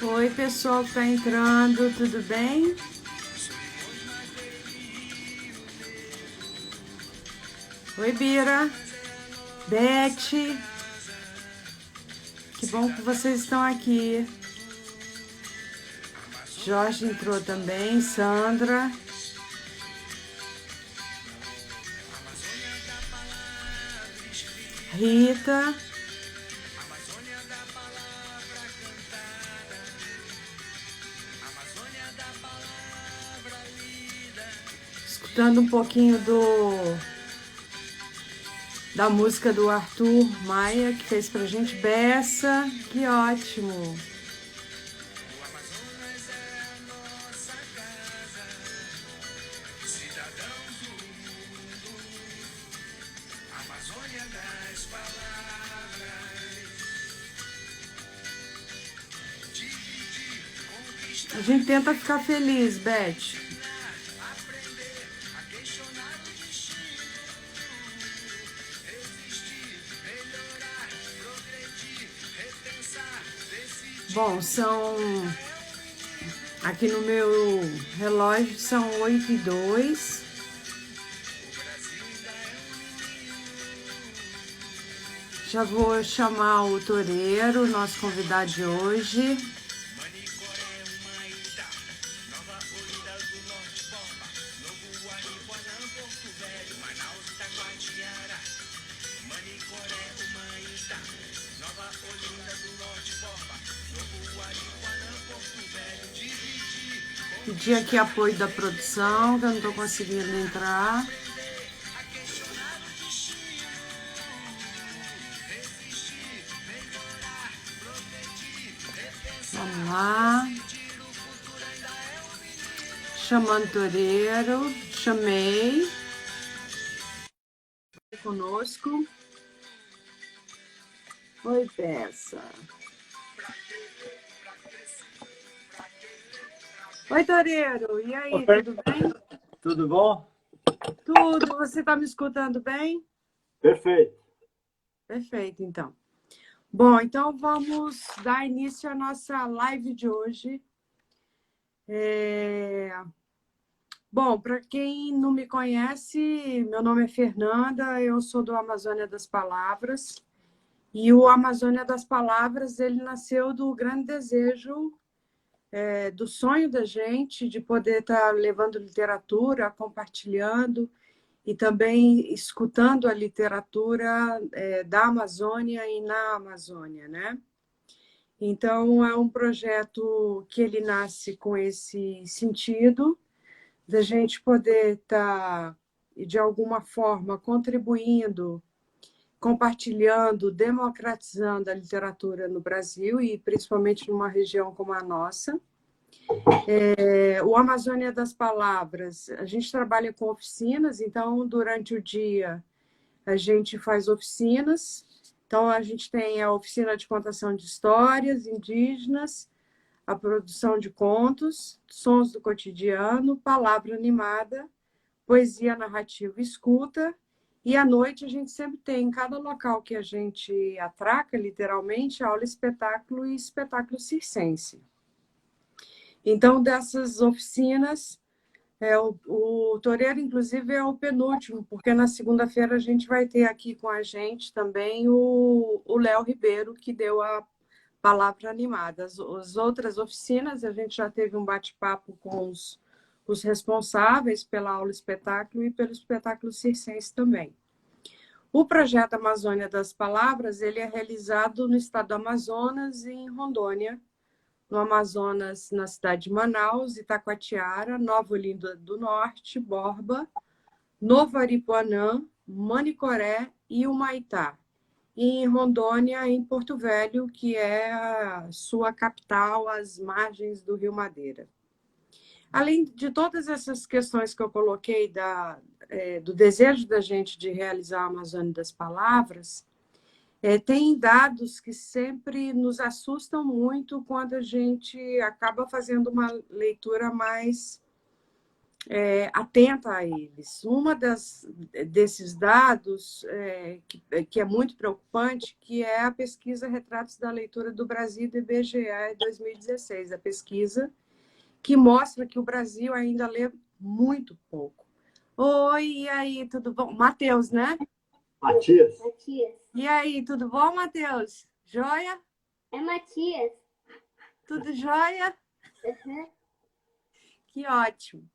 Oi, pessoal que está entrando, tudo bem? Oi, Bira, Beth, que bom que vocês estão aqui. Jorge entrou também, Sandra, Rita, escutando um pouquinho da música do Arthur Maia, que fez pra gente Bessa, que ótimo. A gente tenta ficar feliz, Beth. Bom, aqui no meu relógio são 8h02. Já vou chamar o Toreiro, nosso convidado de hoje. Pedir aqui apoio da produção, que eu não estou conseguindo entrar. Vamos lá. Chamando Toreiro. Chamei. Conosco. Oi, Peça. Oi, Toreiro. E aí, Oi. tudo bem? Tudo bom? Tudo. Você está me escutando bem? Perfeito. Perfeito, então. Bom, então vamos dar início à nossa live de hoje. Bom, para quem não me conhece, meu nome é Fernanda, eu sou do Amazônia das Palavras. E o Amazônia das Palavras, ele nasceu do grande desejo, do sonho da gente de poder estar levando literatura, compartilhando e também escutando a literatura da Amazônia e na Amazônia, né? Então, é um projeto que ele nasce com esse sentido, da gente poder estar, de alguma forma, contribuindo, compartilhando, democratizando a literatura no Brasil e principalmente numa região como a nossa. O Amazônia das Palavras, a gente trabalha com oficinas, então, durante o dia, a gente faz oficinas. Então, a gente tem a oficina de contação de histórias indígenas, a produção de contos, sons do cotidiano, palavra animada, poesia narrativa e escuta. E à noite a gente sempre tem, em cada local que a gente atraca, literalmente, aula, espetáculo e espetáculo circense. Então, dessas oficinas, o Toreiro, inclusive, é o penúltimo, porque na segunda-feira a gente vai ter aqui com a gente também o Léo Ribeiro, que deu a palavra animada. As outras oficinas, a gente já teve um bate-papo com os responsáveis pela aula espetáculo e pelo espetáculo circense também. O projeto Amazônia das Palavras, ele é realizado no estado do Amazonas e em Rondônia, no Amazonas, na cidade de Manaus, Itacoatiara, Nova Olinda do Norte, Borba, Novo Aripuanã, Manicoré e Humaitá. E em Rondônia, em Porto Velho, que é a sua capital, às margens do Rio Madeira. Além de todas essas questões que eu coloquei do desejo da gente de realizar a Amazônia das Palavras, tem dados que sempre nos assustam muito quando a gente acaba fazendo uma leitura mais atenta a eles. Desses dados que é muito preocupante, que é a pesquisa Retratos da Leitura do Brasil do IBGE 2016, a pesquisa que mostra que o Brasil ainda lê muito pouco. Oi, e aí, tudo bom? Matheus, né? Matias. E aí, tudo bom, Matheus? Joia? É Matias. Tudo joia? Uhum. Que ótimo.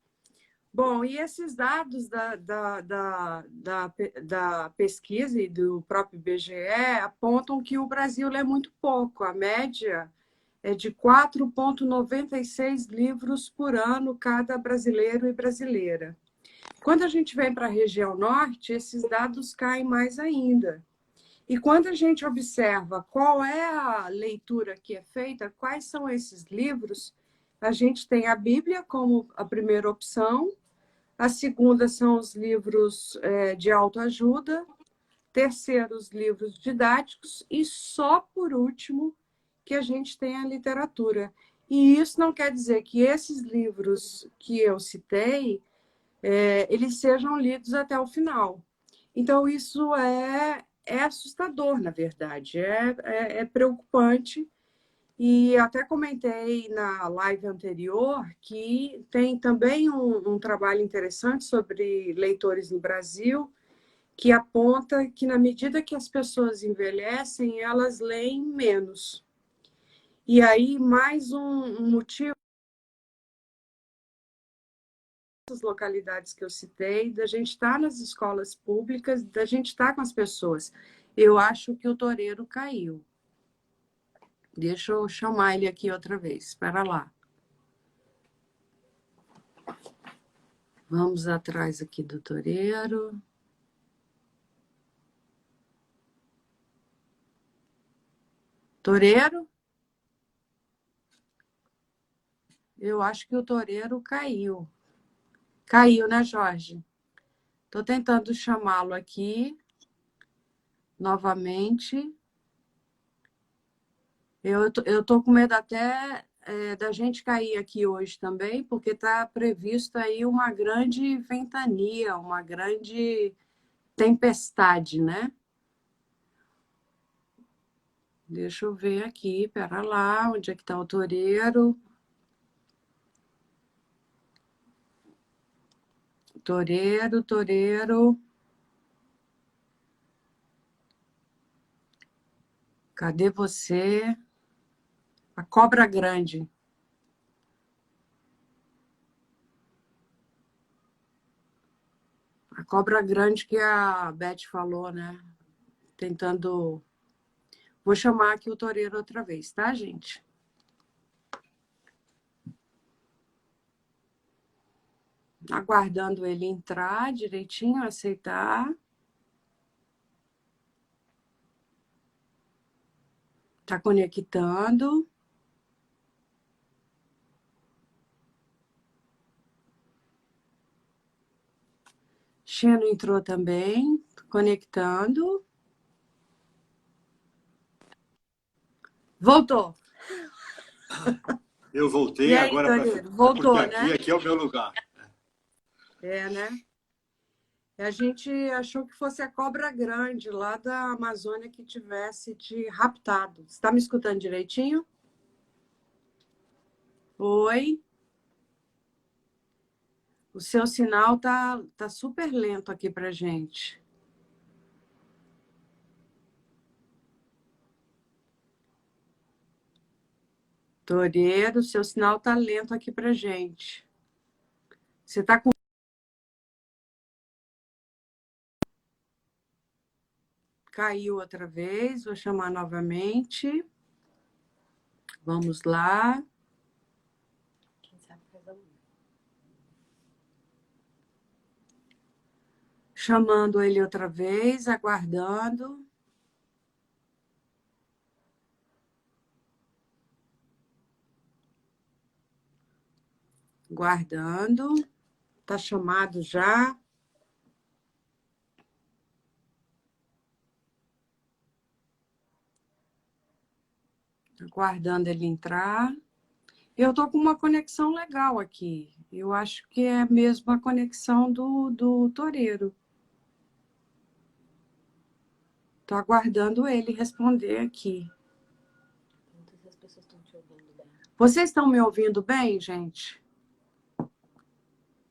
Bom, e esses dados da pesquisa e do próprio IBGE apontam que o Brasil lê muito pouco. A média é de 4,96 livros por ano cada brasileiro e brasileira. Quando a gente vem para a região norte, esses dados caem mais ainda. E quando a gente observa qual é a leitura que é feita, quais são esses livros, a gente tem a Bíblia como a primeira opção, a segunda são os livros de autoajuda, terceiro, os livros didáticos, e só por último que a gente tem a literatura. E isso não quer dizer que esses livros que eu citei, eles sejam lidos até o final. Então, isso é assustador, na verdade, é preocupante. E até comentei na live anterior que tem também um trabalho interessante sobre leitores no Brasil, que aponta que, na medida que as pessoas envelhecem, elas leem menos. E aí, mais um motivo, das localidades que eu citei, da gente estar nas escolas públicas, da gente estar com as pessoas. Eu acho que o toureiro caiu. Deixa eu chamar ele aqui outra vez. Espera lá. Vamos atrás aqui do toureiro. Toureiro? Eu acho que o toureiro caiu. Caiu, né, Jorge? Estou tentando chamá-lo aqui novamente. Eu tô com medo até da gente cair aqui hoje também, porque está previsto aí uma grande ventania, uma grande tempestade, né? Deixa eu ver aqui, pera lá, onde é que está o toureiro? Toureiro, toureiro. Cadê você? A cobra grande. A cobra grande que a Beth falou, né? Tentando. Vou chamar aqui o toureiro outra vez, tá, gente? Aguardando ele entrar direitinho, aceitar. Tá conectando. Xeno entrou também, conectando. Voltou. Eu voltei E aí, agora toureiro? Voltou, porque né? aqui é o meu lugar. Né? A gente achou que fosse a cobra grande lá da Amazônia que tivesse te raptado. Você está me escutando direitinho? Oi? O seu sinal tá super lento aqui pra gente. Toureiro, seu sinal tá lento aqui pra gente. Você tá com... Caiu outra vez, vou chamar novamente. Vamos lá. Chamando ele outra vez, aguardando. Guardando. Tá chamado já. Aguardando ele entrar. Eu estou com uma conexão legal aqui. Eu acho que é mesmo a conexão do Toreiro. Estou aguardando ele responder aqui. Vocês estão me ouvindo bem, gente?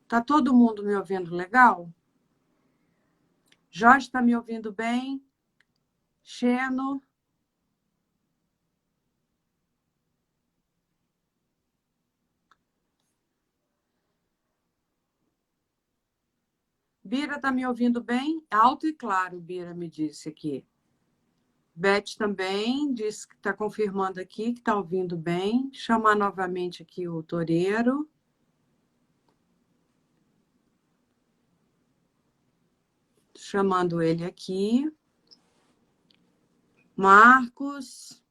Está todo mundo me ouvindo legal? Jorge está me ouvindo bem? Xeno? Bira está me ouvindo bem? Alto e claro, Bira me disse aqui. Beth também disse que está confirmando aqui que está ouvindo bem. Chamar novamente aqui o Toreiro. Chamando ele aqui. Marcos.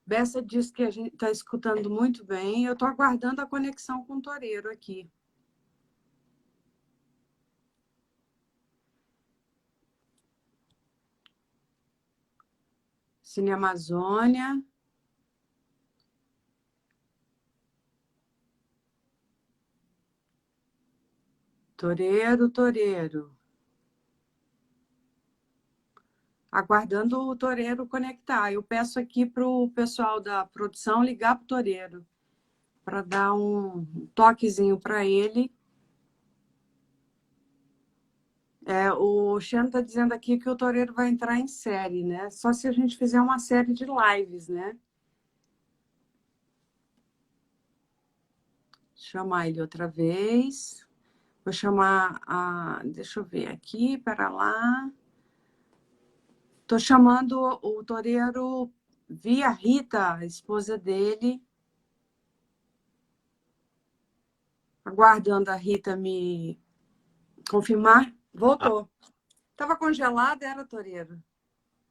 Bessa disse que a gente está escutando muito bem. Eu estou aguardando a conexão com o Toreiro aqui. Cine Amazônia. Toreiro, Toreiro. Aguardando o Toreiro conectar. Eu peço aqui para o pessoal da produção ligar para o Toreiro, para dar um toquezinho para ele. O Xeno está dizendo aqui que o Toreiro vai entrar em série, né? Só se a gente fizer uma série de lives, né? Chamar ele outra vez. Vou chamar a... Deixa eu ver aqui, para lá. Estou chamando o Toreiro via Rita, a esposa dele. Aguardando a Rita me confirmar. Voltou. Estava congelada, era, Toreiro?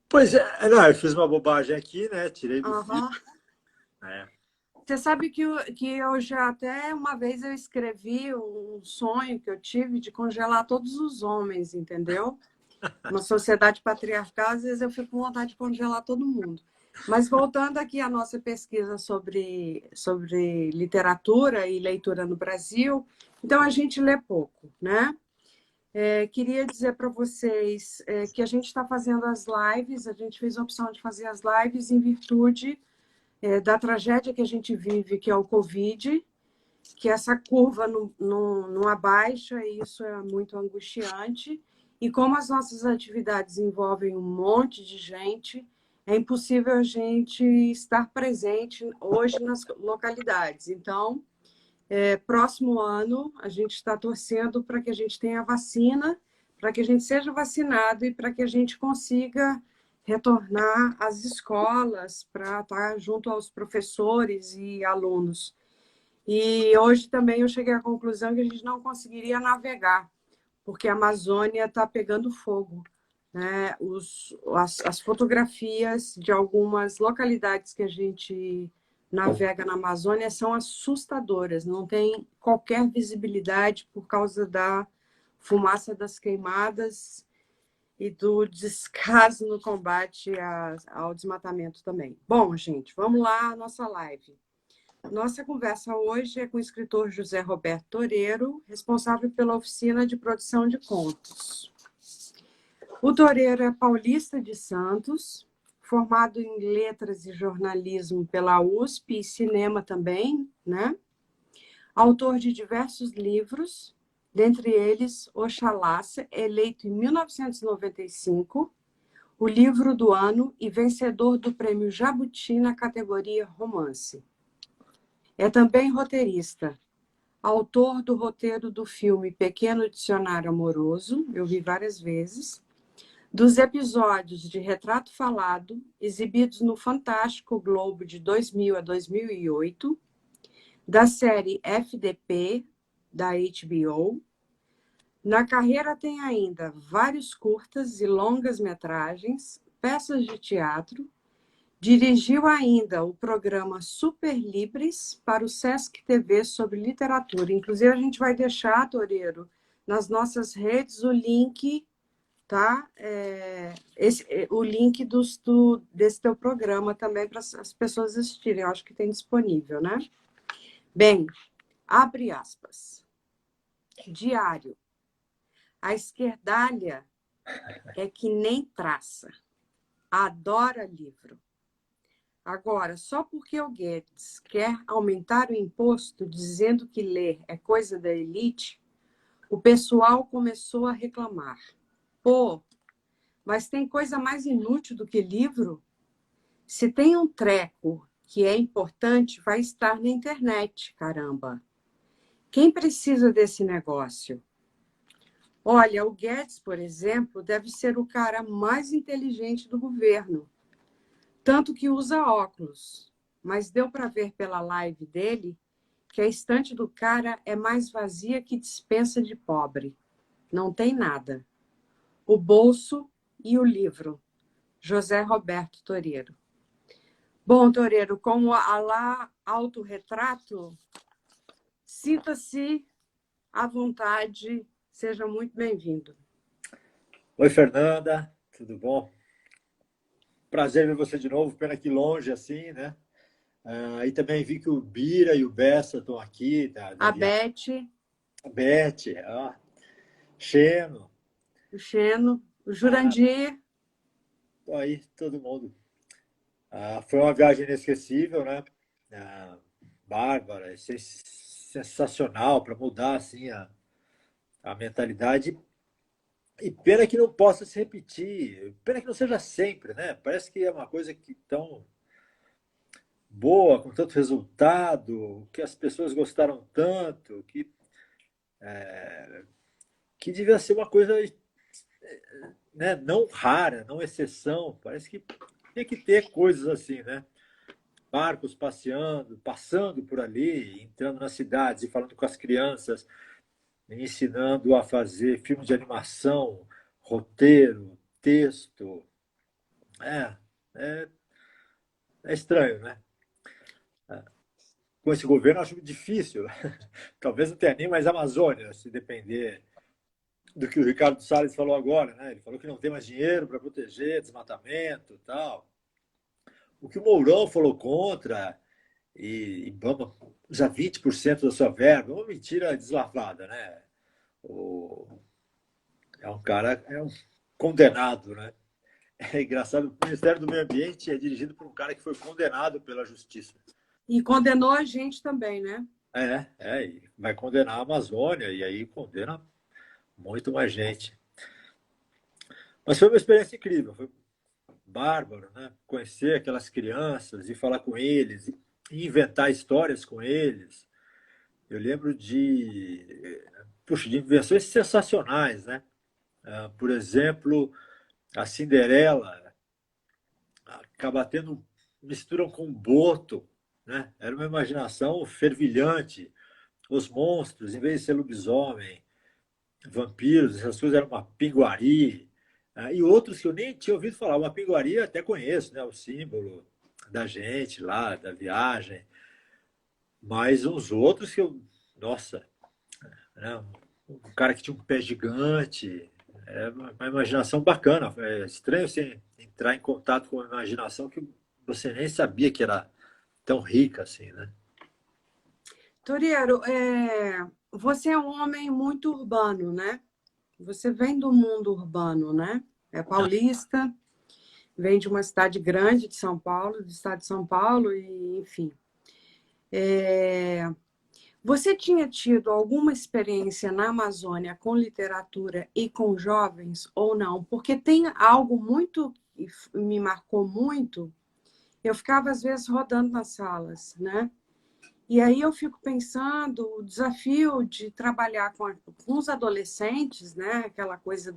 Pois é, não, eu fiz uma bobagem aqui, né? Tirei do fio. Você sabe que eu já até uma vez eu escrevi um sonho que eu tive de congelar todos os homens, entendeu? Uma sociedade patriarcal, às vezes eu fico com vontade de congelar todo mundo. Mas voltando aqui à nossa pesquisa sobre literatura e leitura no Brasil, então a gente lê pouco, né? Queria dizer para vocês que a gente está fazendo as lives, a gente fez a opção de fazer as lives em virtude da tragédia que a gente vive, que é o Covid, que essa curva não abaixa, e isso é muito angustiante. E como as nossas atividades envolvem um monte de gente, é impossível a gente estar presente hoje nas localidades. Então, próximo ano, a gente está torcendo para que a gente tenha vacina, para que a gente seja vacinado e para que a gente consiga retornar às escolas para estar junto aos professores e alunos. E hoje também eu cheguei à conclusão que a gente não conseguiria navegar, porque a Amazônia está pegando fogo, né? As fotografias de algumas localidades que a gente navega na Amazônia são assustadoras, não tem qualquer visibilidade por causa da fumaça das queimadas e do descaso no combate ao desmatamento também. Bom, gente, vamos lá à nossa live. Nossa conversa hoje é com o escritor José Roberto Toreiro, responsável pela oficina de produção de contos. O Toreiro é paulista de Santos, formado em letras e jornalismo pela USP e cinema também, né? Autor de diversos livros, dentre eles Oxalá, eleito em 1995, o livro do ano e vencedor do Prêmio Jabuti na categoria Romance. É também roteirista, autor do roteiro do filme Pequeno Dicionário Amoroso, eu vi várias vezes, dos episódios de Retrato Falado, exibidos no Fantástico Globo de 2000 a 2008, da série FDP, da HBO. Na carreira tem ainda vários curtas e longas metragens, peças de teatro. Dirigiu ainda o programa Super Libres para o Sesc TV sobre literatura. Inclusive, a gente vai deixar, Toreiro, nas nossas redes o link tá? O link desse teu programa também para as pessoas assistirem. Eu acho que tem disponível, né? Bem, abre aspas. Diário. A esquerdalha é que nem traça. Adora livro. Agora, só porque o Guedes quer aumentar o imposto dizendo que ler é coisa da elite, o pessoal começou a reclamar. Pô, mas tem coisa mais inútil do que livro? Se tem um treco que é importante, vai estar na internet, caramba. Quem precisa desse negócio? Olha, o Guedes, por exemplo, deve ser o cara mais inteligente do governo, tanto que usa óculos. Mas deu para ver pela live dele que a estante do cara é mais vazia que despensa de pobre. Não tem nada. O bolso e o livro. José Roberto Toreiro. Bom, Toreiro, como a lá autorretrato, sinta-se à vontade, seja muito bem-vindo. Oi, Fernanda, tudo bom? Prazer ver você de novo, pena que longe assim, né? E também vi que o Bira e o Bessa estão aqui, da A viagem. Beth, A Beth, Xeno, o Xeno, o Jurandir. tô aí, todo mundo. Foi uma viagem inesquecível, né? Ah, Bárbara, sensacional para mudar assim a mentalidade. E pena que não possa se repetir, pena que não seja sempre, né? Parece que é uma coisa que tão boa, com tanto resultado, que as pessoas gostaram tanto, que devia ser uma coisa, né, não rara, não exceção. Parece que tem que ter coisas assim, né? Barcos passeando, passando por ali, entrando nas cidades e falando com as crianças, ensinando a fazer filmes de animação, roteiro, texto. É, é, é estranho, né? Com esse governo, eu acho difícil. Talvez não tenha nem mais Amazônia, se depender do que o Ricardo Salles falou agora, né? Ele falou que não tem mais dinheiro para proteger desmatamento e tal. O que o Mourão falou contra, e Ibama já 20% da sua verba, uma mentira deslavada, né? O, é um cara, é um condenado, né? É engraçado, o Ministério do Meio Ambiente é dirigido por um cara que foi condenado pela justiça. E condenou a gente também, né? E vai condenar a Amazônia, e aí condena muito mais gente. Mas foi uma experiência incrível, foi bárbaro, né? Conhecer aquelas crianças e falar com eles, e inventar histórias com eles. Eu lembro de invenções sensacionais, né? Por exemplo, a Cinderela acaba tendo misturam com Boto, né? Era uma imaginação fervilhante. Os monstros, em vez de ser lobisomem, vampiros, essas coisas eram uma pinguari. E outros que eu nem tinha ouvido falar. Uma pinguari eu até conheço, né? O símbolo da gente lá, da viagem. Mas uns outros que eu. Nossa, né? Um cara que tinha um pé gigante. É uma imaginação bacana. É estranho você entrar em contato com uma imaginação que você nem sabia que era tão rica assim, né? Toreiro, você é um homem muito urbano, né? Você vem do mundo urbano, né? É paulista, vem de uma cidade grande de São Paulo, do estado de São Paulo, e enfim. Você tinha tido alguma experiência na Amazônia com literatura e com jovens ou não? Porque tem algo muito que me marcou muito. Eu ficava às vezes rodando nas salas, né? E aí eu fico pensando o desafio de trabalhar com os adolescentes, né? Aquela coisa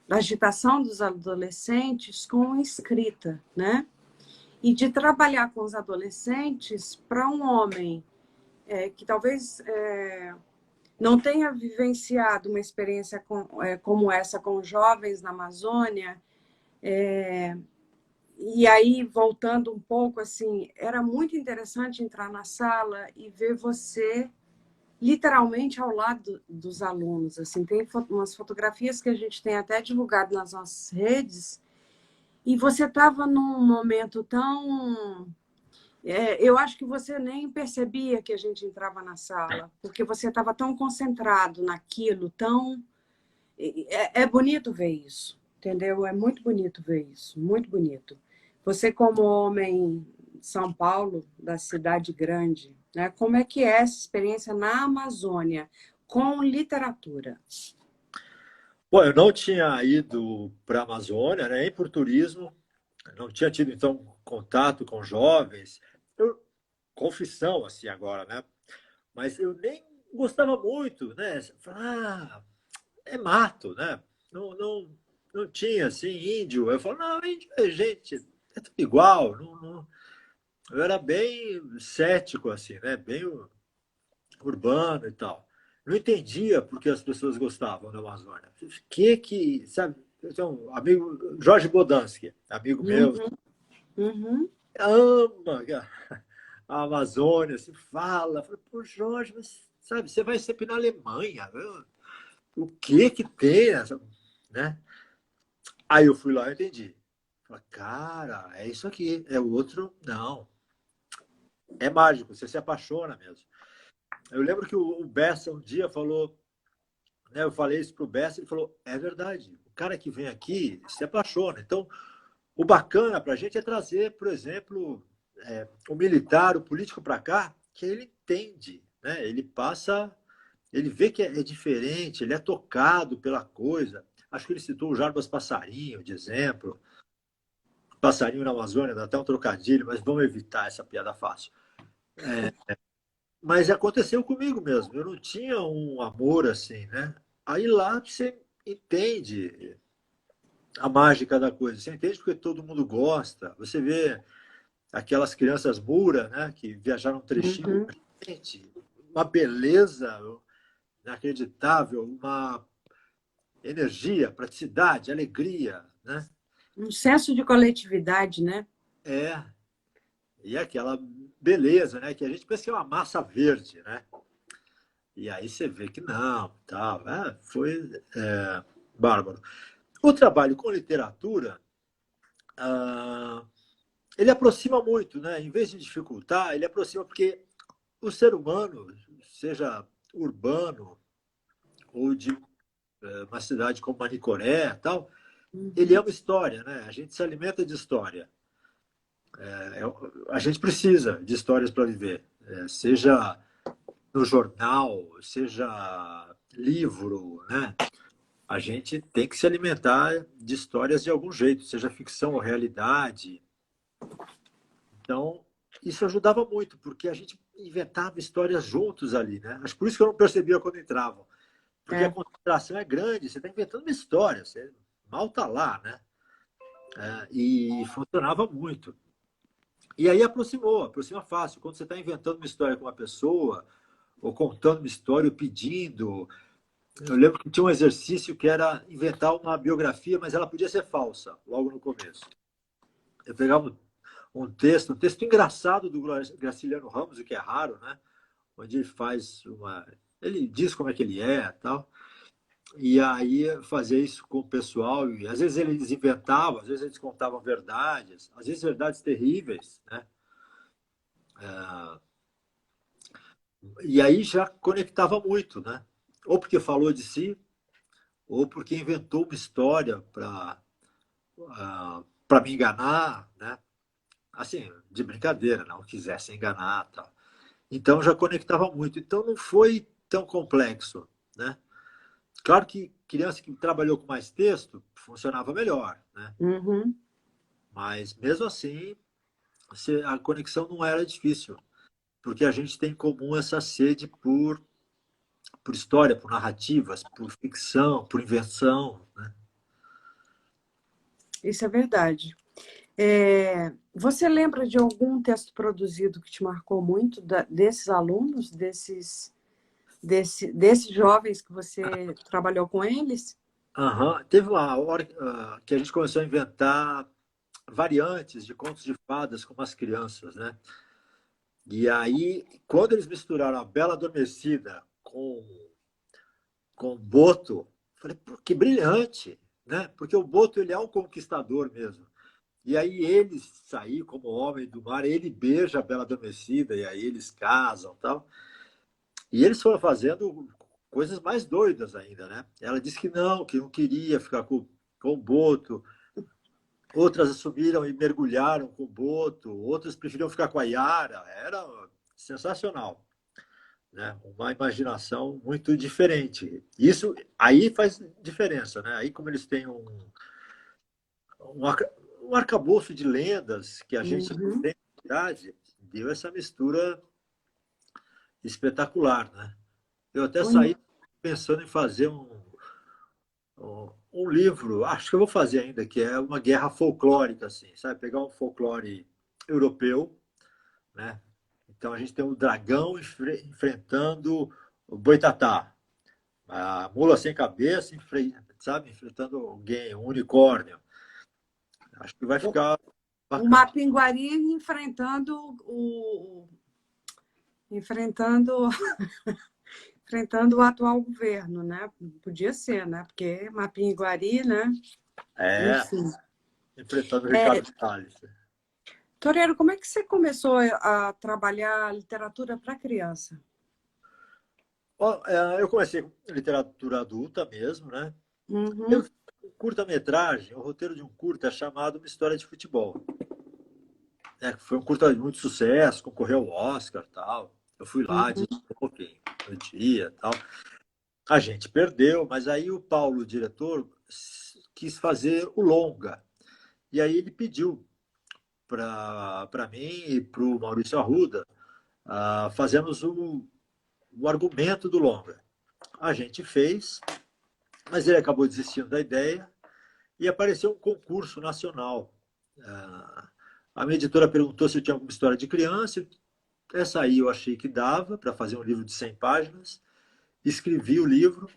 da agitação dos adolescentes com escrita, né? E de trabalhar com os adolescentes para um homem que talvez não tenha vivenciado uma experiência como essa com jovens na Amazônia. E aí, voltando um pouco, assim, era muito interessante entrar na sala e ver você literalmente ao lado dos alunos. Assim, tem umas fotografias que a gente tem até divulgado nas nossas redes, e você estava num momento tão... eu acho que você nem percebia que a gente entrava na sala, porque você estava tão concentrado naquilo, tão... É bonito ver isso, entendeu? É muito bonito ver isso, muito bonito. Você, como homem de São Paulo, da cidade grande, né? Como é que é essa experiência na Amazônia com literatura? Bom, eu não tinha ido para a Amazônia, né, nem por turismo, não tinha tido, então, contato com jovens. Eu, confissão, assim, agora, né? Mas eu nem gostava muito, né? Falar, é mato, né? Não tinha, assim, índio. Eu falo, não, índio é gente, é tudo igual. Eu era bem cético, assim, né? Bem urbano e tal. Não entendia porque as pessoas gostavam da Amazônia. Sabe? Eu tenho um amigo, Jorge Bodansky, amigo meu, Uhum, uhum. ama a Amazônia, se fala. Fala, pô, Jorge, mas, sabe, você vai sempre na Alemanha. O que tem essa, né? Aí eu fui lá e entendi. Falei, cara, é isso aqui, é o outro. Não, é mágico, você se apaixona mesmo. Eu lembro que o Bessa um dia falou, né, eu falei isso pro Bessa, ele falou, é verdade, o cara que vem aqui se apaixona. Então, o bacana para a gente é trazer, por exemplo, o militar, o político para cá, que ele entende, né? Ele passa, ele vê que é diferente, ele é tocado pela coisa. Acho que ele citou o Jarbas Passarinho, de exemplo. Passarinho na Amazônia, dá até um trocadilho, mas vamos evitar essa piada fácil. Mas aconteceu comigo mesmo. Eu não tinha um amor assim, né? Aí lá você entende a mágica da coisa. Você entende porque todo mundo gosta. Você vê aquelas crianças Mura, né? Que viajaram um trechinho Uhum. com a gente. Uma beleza inacreditável, uma energia, praticidade, alegria, né? Um senso de coletividade, né? É, e aquela beleza, né? Que a gente pensa que é uma massa verde, né? E aí você vê que não, tal. Foi bárbaro. O trabalho com literatura, ah, ele aproxima muito, né? Em vez de dificultar, ele aproxima porque o ser humano, seja urbano ou de uma cidade como Manicoré, tal, ele Uhum. ama história, né? A gente se alimenta de história. A gente precisa de histórias para viver, seja no jornal, seja livro, né? A gente tem que se alimentar de histórias de algum jeito, seja ficção ou realidade. Então, isso ajudava muito, porque a gente inventava histórias juntos ali, né? Acho por isso que eu não percebia quando entravam. Porque a É. concentração é grande, você está inventando uma história, você mal está lá, né? E funcionava muito. E aí aproxima fácil. Quando você está inventando uma história com uma pessoa, ou contando uma história, ou pedindo. Eu lembro que tinha um exercício que era inventar uma biografia, mas ela podia ser falsa, logo no começo. Eu pegava um texto engraçado do Graciliano Ramos, o que é raro, né? Onde ele faz uma. Ele diz como é que ele é tal. E aí fazia isso com o pessoal. E às vezes eles inventavam, às vezes eles contavam verdades, às vezes verdades terríveis, né? E aí já conectava muito, né? Ou porque falou de si, ou porque inventou uma história para me enganar, né? Assim, de brincadeira, não quisesse enganar, tal. Então já conectava muito. Então não foi tão complexo, né? Claro que criança que trabalhou com mais texto funcionava melhor, né? Uhum. Mas mesmo assim, a conexão não era difícil, porque a gente tem em comum essa sede por história, por narrativas, por ficção, por invenção, né? Isso é verdade. Você lembra de algum texto produzido que te marcou muito desses alunos, desses jovens que você trabalhou com eles? Uhum. Teve uma hora que a gente começou a inventar variantes de contos de fadas com as crianças, né? E aí, quando eles misturaram a Bela Adormecida com, com o Boto. Falei, pô, que brilhante, né? Porque o Boto, ele é um conquistador mesmo. E aí ele sair como homem do mar, ele beija a Bela Adormecida, e aí eles casam e tal. E eles foram fazendo coisas mais doidas ainda, né? Ela disse que não queria ficar com o Boto. Outras assumiram e mergulharam com o Boto. Outras preferiam ficar com a Yara. Era sensacional, né? Uma imaginação muito diferente. Isso aí faz diferença, né? Aí como eles têm um arcabouço de lendas que a gente não Uhum. tem na cidade, deu essa mistura espetacular, né? Eu até saí pensando em fazer um livro, acho que eu vou fazer ainda, que é uma guerra folclórica, assim, sabe? Pegar um folclore europeu, né? Então a gente tem o dragão enfrentando o boitatá, a mula sem cabeça, sabe? Enfrentando alguém, um unicórnio. Acho que vai ficar O bacana. Mapinguari enfrentando enfrentando o atual governo, né? Podia ser, né? Porque Mapinguari, né? É, Enfim. enfrentando o Ricardo Salles. Toreiro, como é que você começou a trabalhar literatura para criança? Eu comecei com literatura adulta mesmo, né? Eu Uhum, fiz um curta-metragem, o roteiro de um curta é chamado Uma História de Futebol. Foi um curta de muito sucesso, concorreu ao Oscar e tal. Eu fui lá, uhum, desloquei no dia tal. A gente perdeu, mas aí o Paulo, o diretor, quis fazer o longa. E aí ele pediu para mim e para o Maurício Arruda fazermos o argumento do longa. A gente fez, mas ele acabou desistindo da ideia e apareceu um concurso nacional. A minha editora perguntou se eu tinha alguma história de criança. Essa aí eu achei que dava para fazer um livro de 100 páginas. Escrevi o livro,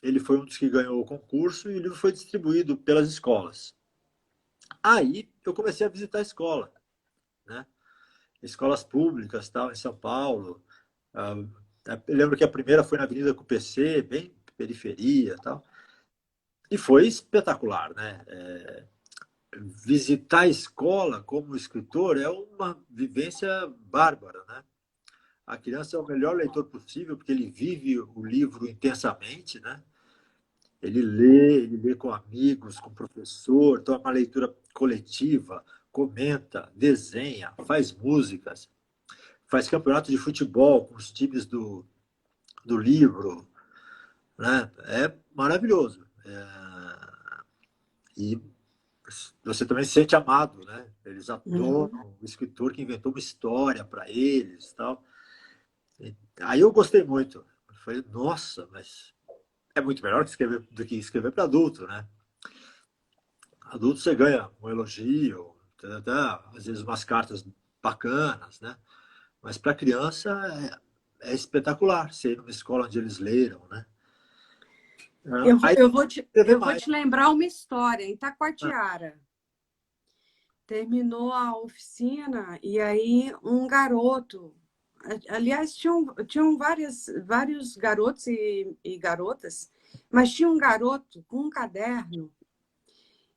ele foi um dos que ganhou o concurso e o livro foi distribuído pelas escolas. Aí eu comecei a visitar a escola, né? Escolas públicas, tal, em São Paulo. Eu lembro que a primeira foi na Avenida CUPC, bem periferia, tal. E foi espetacular, né? Visitar a escola como escritor é uma vivência bárbara, né? A criança é o melhor leitor possível porque ele vive o livro intensamente, né? Ele lê com amigos, com o professor, então é uma leitura coletiva, comenta, desenha, faz músicas, faz campeonato de futebol com os times do livro, né? É maravilhoso. E você também se sente amado, né? Eles uhum. adoram o escritor que inventou uma história para eles, tal. E aí eu gostei muito. Eu falei, nossa, mas é muito melhor do que escrever para adulto, né? Adulto você ganha um elogio, até, às vezes umas cartas bacanas, né? Mas para criança é espetacular ser ir numa escola onde eles leram, né? Aí escrever Eu vou mais. te lembrar uma história. Em Taquatiara, terminou a oficina e aí um garoto. Aliás, tinham vários garotos e garotas, mas tinha um garoto com um caderno.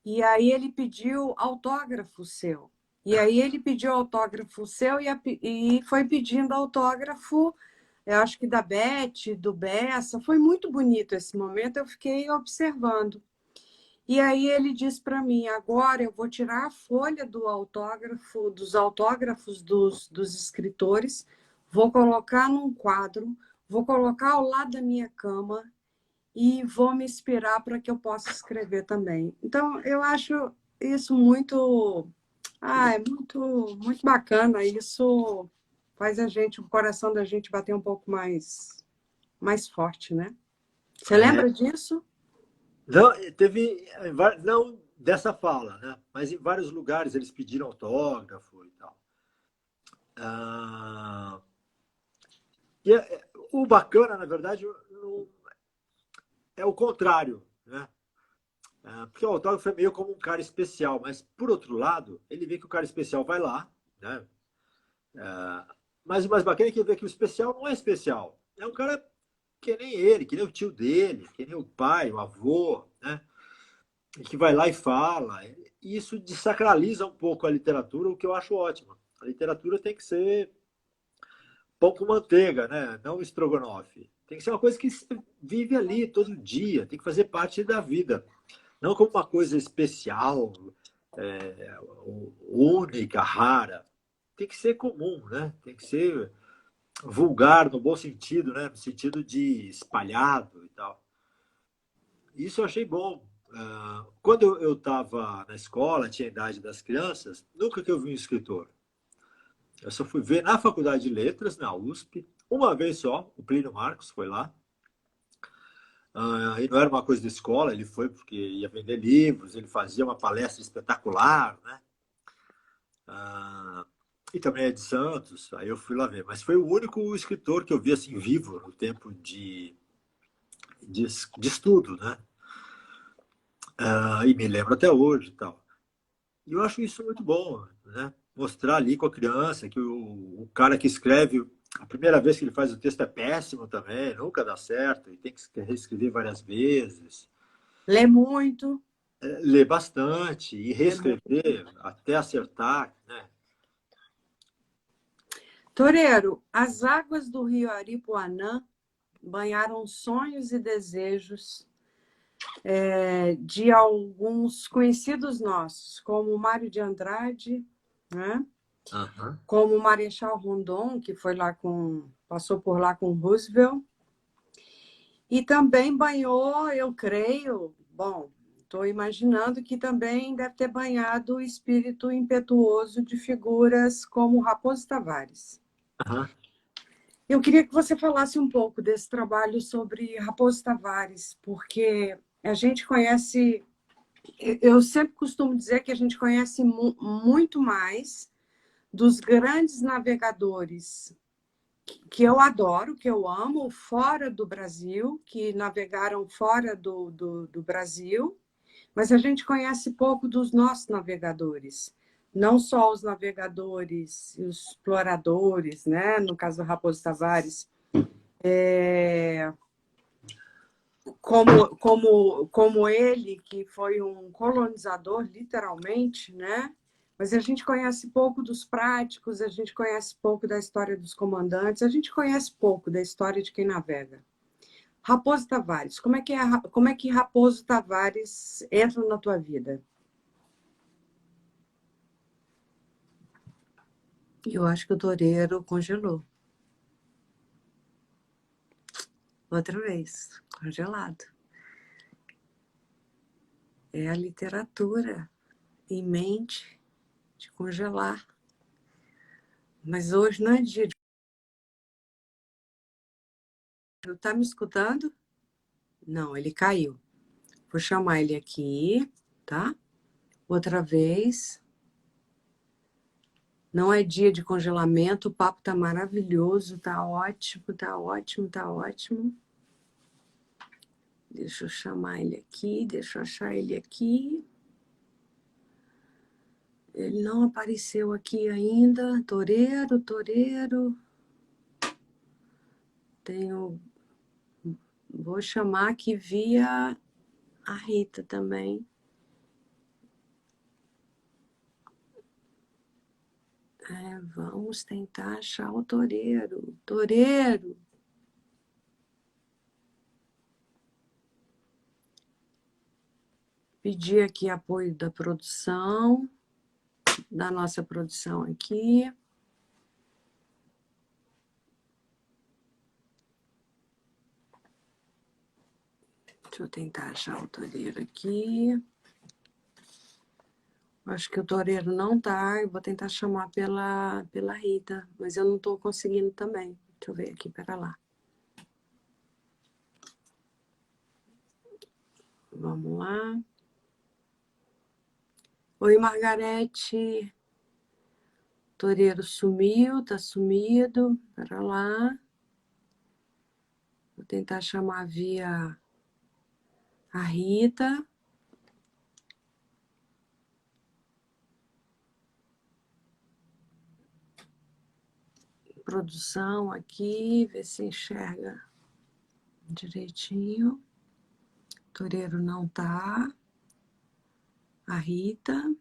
E aí ele pediu autógrafo seu. E aí ele pediu autógrafo seu e foi pedindo autógrafo, eu acho que da Beth, do Bessa. Foi muito bonito esse momento, eu fiquei observando. E aí ele disse para mim, agora eu vou tirar a folha do autógrafo, dos autógrafos dos escritores, vou colocar num quadro, vou colocar ao lado da minha cama e vou me inspirar para que eu possa escrever também. Então, eu acho isso muito bacana. Isso faz o coração da gente bater um pouco mais forte, né? Você É, lembra disso? não, teve, não dessa fala, né? Mas em vários lugares eles pediram autógrafo e tal. Ah, o bacana, na verdade, é o contrário, né? Porque o autógrafo é meio como um cara especial, mas por outro lado, ele vê que o cara especial vai lá, né? Mas o mais bacana é que ele vê que o especial não é especial. É um cara que nem ele, que nem o tio dele, que nem o pai, o avô, né? E que vai lá e fala. E isso desacraliza um pouco a literatura, o que eu acho ótimo. A literatura tem que ser pão com manteiga, né? Não estrogonofe. Tem que ser uma coisa que você vive ali todo dia, tem que fazer parte da vida. Não como uma coisa especial, única, rara. Tem que ser comum, né? Tem que ser vulgar no bom sentido, né? No sentido de espalhado e tal. Isso eu achei bom. Quando eu estava na escola, tinha a idade das crianças, nunca que eu vi um escritor. Eu só fui ver na Faculdade de Letras, na USP, uma vez só, o Plínio Marcos foi lá. E não era uma coisa da escola, ele foi porque ia vender livros, ele fazia uma palestra espetacular, né? E também é de Santos, aí eu fui lá ver. Mas foi o único escritor que eu vi assim vivo no tempo de estudo, né? E me lembro até hoje e tal. E eu acho isso muito bom, né? Mostrar ali com a criança que o cara que escreve, a primeira vez que ele faz o texto é péssimo também, nunca dá certo, e tem que reescrever várias vezes, Lê muito, ler bastante e lê muito. reescrever até acertar, né? Toreiro, as águas do rio Aripuanã banharam sonhos e desejos de alguns conhecidos nossos, como Mário de Andrade, né? Uhum. Como o Marechal Rondon, que foi lá passou por lá com Roosevelt, e também banhou, eu creio, bom, estou imaginando que também deve ter banhado o espírito impetuoso de figuras como Raposo Tavares. Uhum. Eu queria que você falasse um pouco desse trabalho sobre Raposo Tavares, porque a gente conhece, eu sempre costumo dizer que a gente conhece muito mais dos grandes navegadores que eu adoro, que eu amo, fora do Brasil, que navegaram fora do Brasil, mas a gente conhece pouco dos nossos navegadores. Não só os navegadores e os exploradores, né? No caso do Raposo Tavares, como ele, que foi um colonizador, literalmente, né? Mas a gente conhece pouco dos práticos, a gente conhece pouco da história dos comandantes, a gente conhece pouco da história de quem navega. Raposo Tavares, como é que Raposo Tavares entra na tua vida? Eu acho que o toureiro congelou. Outra vez, congelado. É a literatura em mente de congelar. Mas hoje não é dia de... Tá me escutando? Não, ele caiu. Vou chamar ele aqui, tá? Outra vez. Não é dia de congelamento, o papo tá maravilhoso, tá ótimo, tá ótimo, tá ótimo. Deixa eu chamar ele aqui, deixa eu achar ele aqui. Ele não apareceu aqui ainda. Toureiro, toureiro. Tenho... Vou chamar aqui via a Rita também. Vamos tentar achar o toureiro. Toureiro! Pedir aqui apoio da produção, da nossa produção aqui. Deixa eu tentar achar o toureiro aqui. Acho que o toureiro não tá. Eu vou tentar chamar pela Rita, mas eu não estou conseguindo também. Deixa eu ver aqui, pera lá. Vamos lá. Oi, Margarete. Toureiro sumiu, tá sumido. Pera lá. Vou tentar chamar via a Rita. Produção aqui, ver se enxerga. direitinho. Toureiro não tá. A Rita.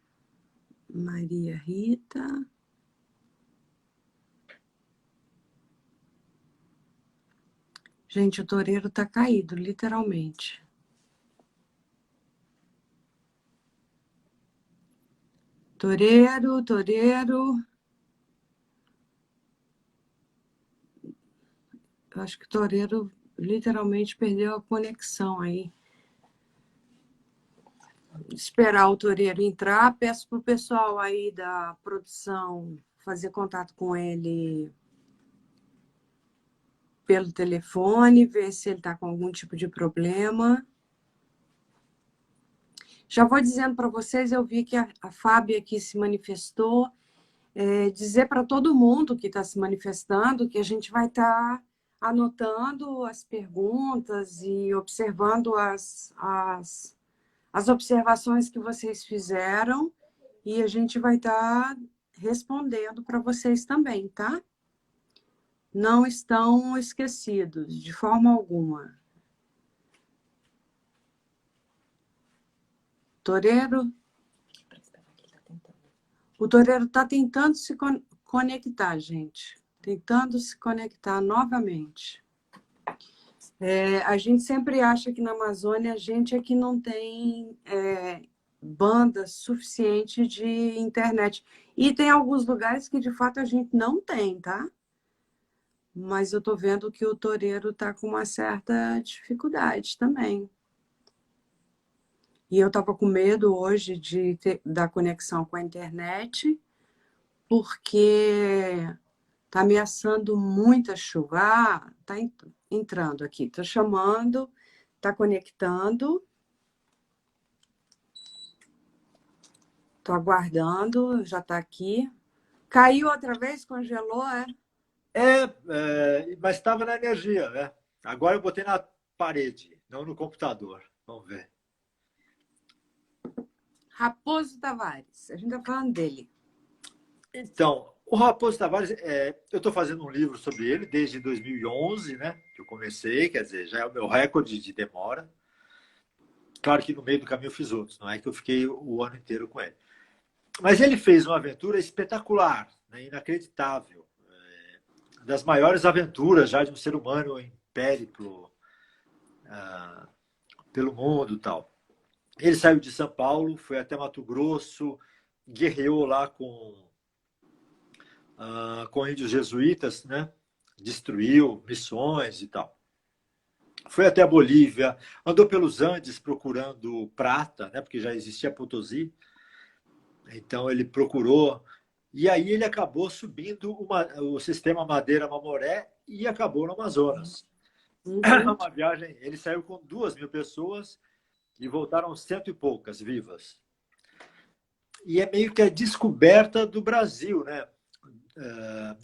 Maria Rita. Gente, o toureiro tá caído, literalmente. Toureiro, toureiro. Eu acho que o toureiro literalmente perdeu a conexão aí. Esperar o toureiro entrar. Peço pro pessoal aí da produção fazer contato com ele pelo telefone, ver se ele está com algum tipo de problema. Já vou dizendo para vocês, eu vi que a Fábia aqui se manifestou, dizer para todo mundo que está se manifestando que a gente vai estar anotando as perguntas e observando as observações que vocês fizeram e a gente vai estar respondendo para vocês também, tá? Não estão esquecidos, de forma alguma. Toureiro? O toureiro está tentando se conectar, gente. Tentando se conectar novamente. A gente sempre acha que na Amazônia a gente é que não tem banda suficiente de internet. E tem alguns lugares que de fato a gente não tem, tá? Mas eu estou vendo que o toureiro está com uma certa dificuldade também. E eu estava com medo hoje da conexão com a internet, porque está ameaçando muita chuva. Está entrando aqui, estou chamando, está conectando. Estou aguardando, já está aqui. Caiu outra vez, congelou, Mas estava na energia, né? Agora eu botei na parede, não no computador. Vamos ver. Raposo Tavares, a gente está falando dele. Então, o Raposo Tavares, eu estou fazendo um livro sobre ele desde 2011, né? Que eu comecei, quer dizer, já é o meu recorde de demora. Claro que no meio do caminho eu fiz outros, não é que eu fiquei o ano inteiro com ele. Mas ele fez uma aventura espetacular, né? Inacreditável. Das maiores aventuras já de um ser humano em périplo pelo mundo e tal. Ele saiu de São Paulo, foi até Mato Grosso, guerreou lá com índios jesuítas, né? Destruiu missões e tal. Foi até a Bolívia, andou pelos Andes procurando prata, né? Porque já existia Potosí. Então ele procurou, e aí ele acabou subindo o sistema Madeira-Mamoré e acabou no Amazonas. Uma viagem, ele saiu com 2.000 pessoas e voltaram 100 e poucas vivas. E é meio que a descoberta do Brasil, né?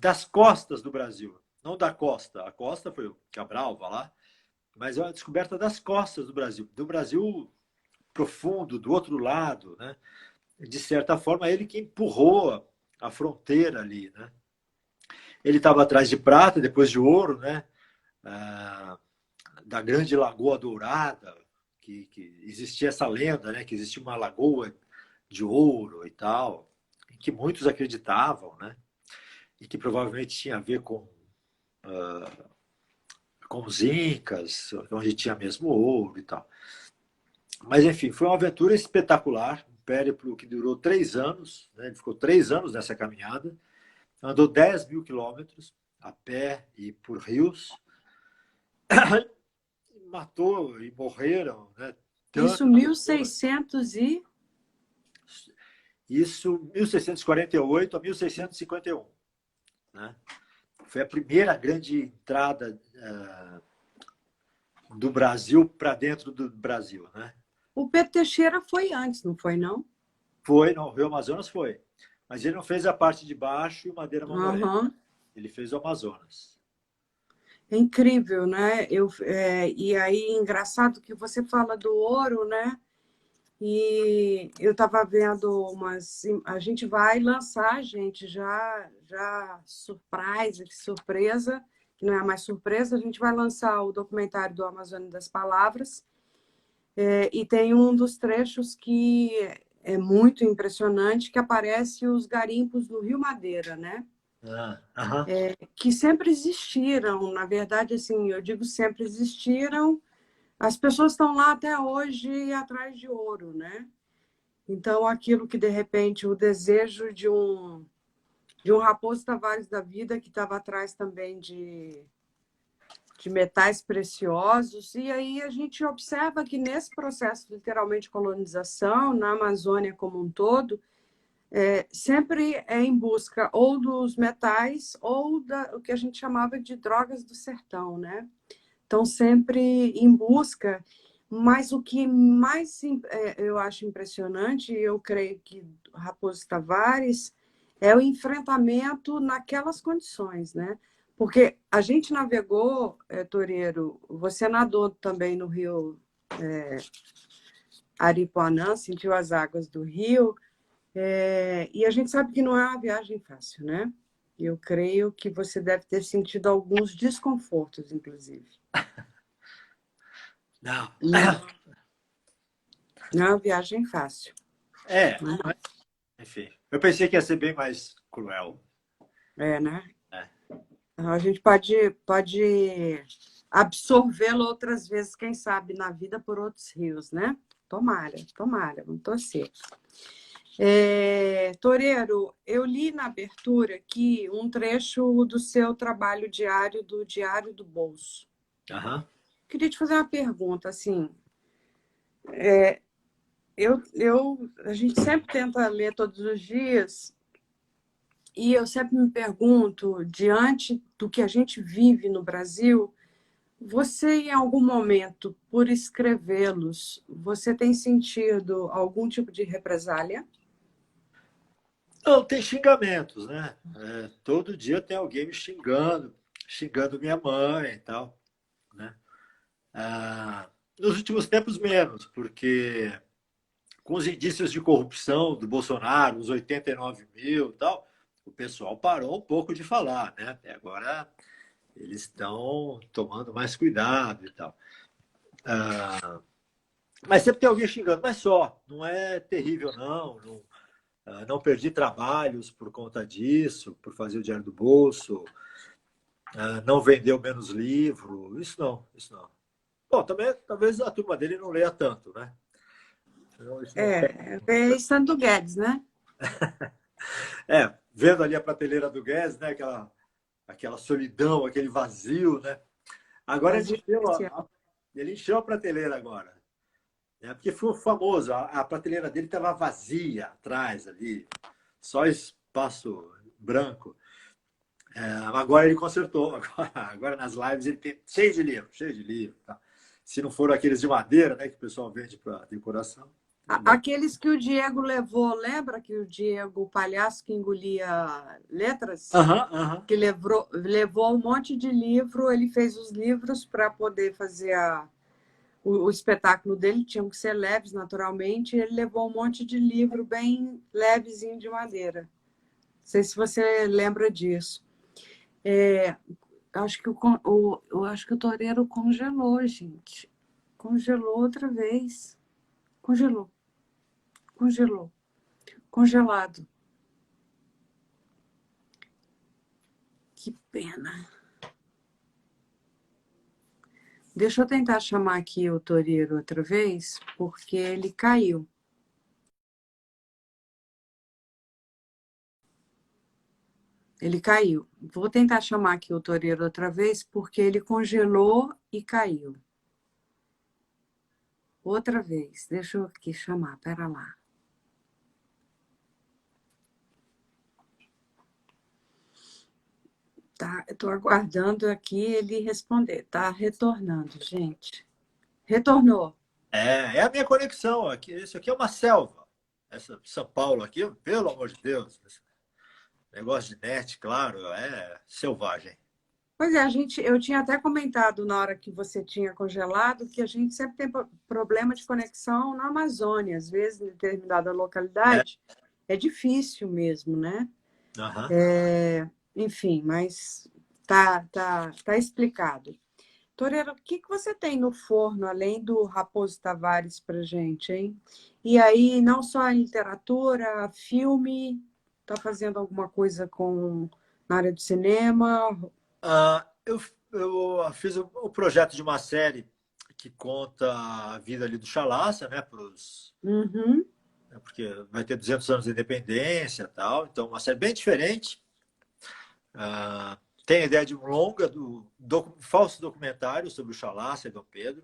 Das costas do Brasil, não da costa. A costa foi o Cabral, vai lá, mas é a descoberta das costas do Brasil profundo, do outro lado, né? De certa forma, ele que empurrou a fronteira ali, né? Ele estava atrás de prata, depois de ouro, né? Da grande Lagoa Dourada, que existia essa lenda, né? Que existia uma lagoa de ouro e tal, em que muitos acreditavam, né? E que provavelmente tinha a ver com os incas, onde tinha mesmo ouro e tal. Mas, enfim, foi uma aventura espetacular, um périplo que durou 3 anos, né? Ele ficou 3 anos nessa caminhada, andou 10.000 quilômetros a pé e por rios, matou e morreram, né? Isso 1600 e... Isso 1648 a 1651, né? Foi a primeira grande entrada do Brasil para dentro do Brasil, né? O Pedro Teixeira foi antes, não foi, não? Foi, no Rio Amazonas foi. Mas ele não fez a parte de baixo e o Madeira Mamoré. Ele fez o Amazonas. É incrível, né? E aí, engraçado que você fala do ouro, né? E eu estava vendo a gente vai lançar, gente, já surpresa, que não é mais surpresa, a gente vai lançar o documentário do Amazônia das Palavras, e tem um dos trechos que é muito impressionante, que aparece os garimpos do Rio Madeira, né? Aham. Que sempre existiram, na verdade, assim, eu digo sempre existiram, as pessoas estão lá até hoje atrás de ouro, né? Então, aquilo que, de repente, o desejo de um Raposo Tavares da vida, que estava atrás também de metais preciosos, e aí a gente observa que nesse processo, literalmente, de colonização, na Amazônia como um todo, sempre é em busca ou dos metais ou o que a gente chamava de drogas do sertão, né? Então, sempre em busca, mas o que mais eu acho impressionante, e eu creio que Raposo Tavares, é o enfrentamento naquelas condições, né? Porque a gente navegou, Toreiro, você nadou também no rio Aripuanã, sentiu as águas do rio, e a gente sabe que não é uma viagem fácil, né? Eu creio que você deve ter sentido alguns desconfortos, inclusive. Não. Não é uma viagem fácil. Né? Mas, enfim. Eu pensei que ia ser bem mais cruel. Né? É. A gente pode absorvê-lo outras vezes, quem sabe, na vida por outros rios, né? Tomara, vamos torcer. Toreiro, eu li na abertura aqui um trecho do seu trabalho diário, do Diário do Bolso. Aham. Queria te fazer uma pergunta, assim, a gente sempre tenta ler todos os dias e eu sempre me pergunto, diante do que a gente vive no Brasil, você, em algum momento, por escrevê-los, você tem sentido algum tipo de represália? Não, tem xingamentos, né? Todo dia tem alguém me xingando minha mãe e tal, né? Nos últimos tempos, menos, porque com os indícios de corrupção do Bolsonaro, os 89 mil e tal, o pessoal parou um pouco de falar, né? Agora eles estão tomando mais cuidado e tal. Mas sempre tem alguém xingando, mas só, não é terrível, não. Não perdi trabalhos por conta disso, por fazer o Diário do Bolso, não vendeu menos livro, isso não, isso não. Bom, também talvez a turma dele não leia tanto, né? Então, isso não... É Sandro Guedes, né? Vendo ali a prateleira do Guedes, né? Aquela solidão, aquele vazio, né? Agora Vazio ele encheu a prateleira agora. Né? Porque foi famoso, a prateleira dele estava vazia atrás ali, só espaço branco. Agora ele consertou. Agora nas lives ele tem cheio de livro, cheio de livro. Tá? Se não for aqueles de madeira, né, que o pessoal vende para decoração. Aqueles que o Diego levou, lembra que o Diego, o palhaço que engolia letras, que levou um monte de livro, ele fez os livros para poder fazer o espetáculo dele, tinham que ser leves, naturalmente, e ele levou um monte de livro bem levezinho de madeira. Não sei se você lembra disso. Acho que eu acho que o Toreiro congelou, gente. Congelou outra vez. Congelou. Congelado. Que pena. Deixa eu tentar chamar aqui o Toreiro outra vez, porque ele caiu. Ele caiu. Vou tentar chamar aqui o Toreiro outra vez, porque ele congelou e caiu. Outra vez. Deixa eu aqui chamar. Pera lá. Tá, eu estou aguardando aqui ele responder. Tá retornando, gente. Retornou. É a minha conexão. Isso aqui é uma selva. Essa São Paulo aqui, pelo amor de Deus. Negócio de net, claro, é selvagem. Pois é, eu tinha até comentado na hora que você tinha congelado que a gente sempre tem problema de conexão na Amazônia. Às vezes, em determinada localidade, é difícil mesmo, né? Uhum. Enfim, mas Tá explicado. Toreiro, o que você tem no forno, além do Raposo Tavares, para gente, hein? E aí, não só a literatura, filme, tá fazendo alguma coisa na área do cinema? Eu fiz o projeto de uma série que conta a vida ali do Chalaça, né, Uhum, porque vai ter 200 anos de independência e tal, então uma série bem diferente. Tem a ideia de um longa, falso documentário sobre o Chalaça e Dom Pedro.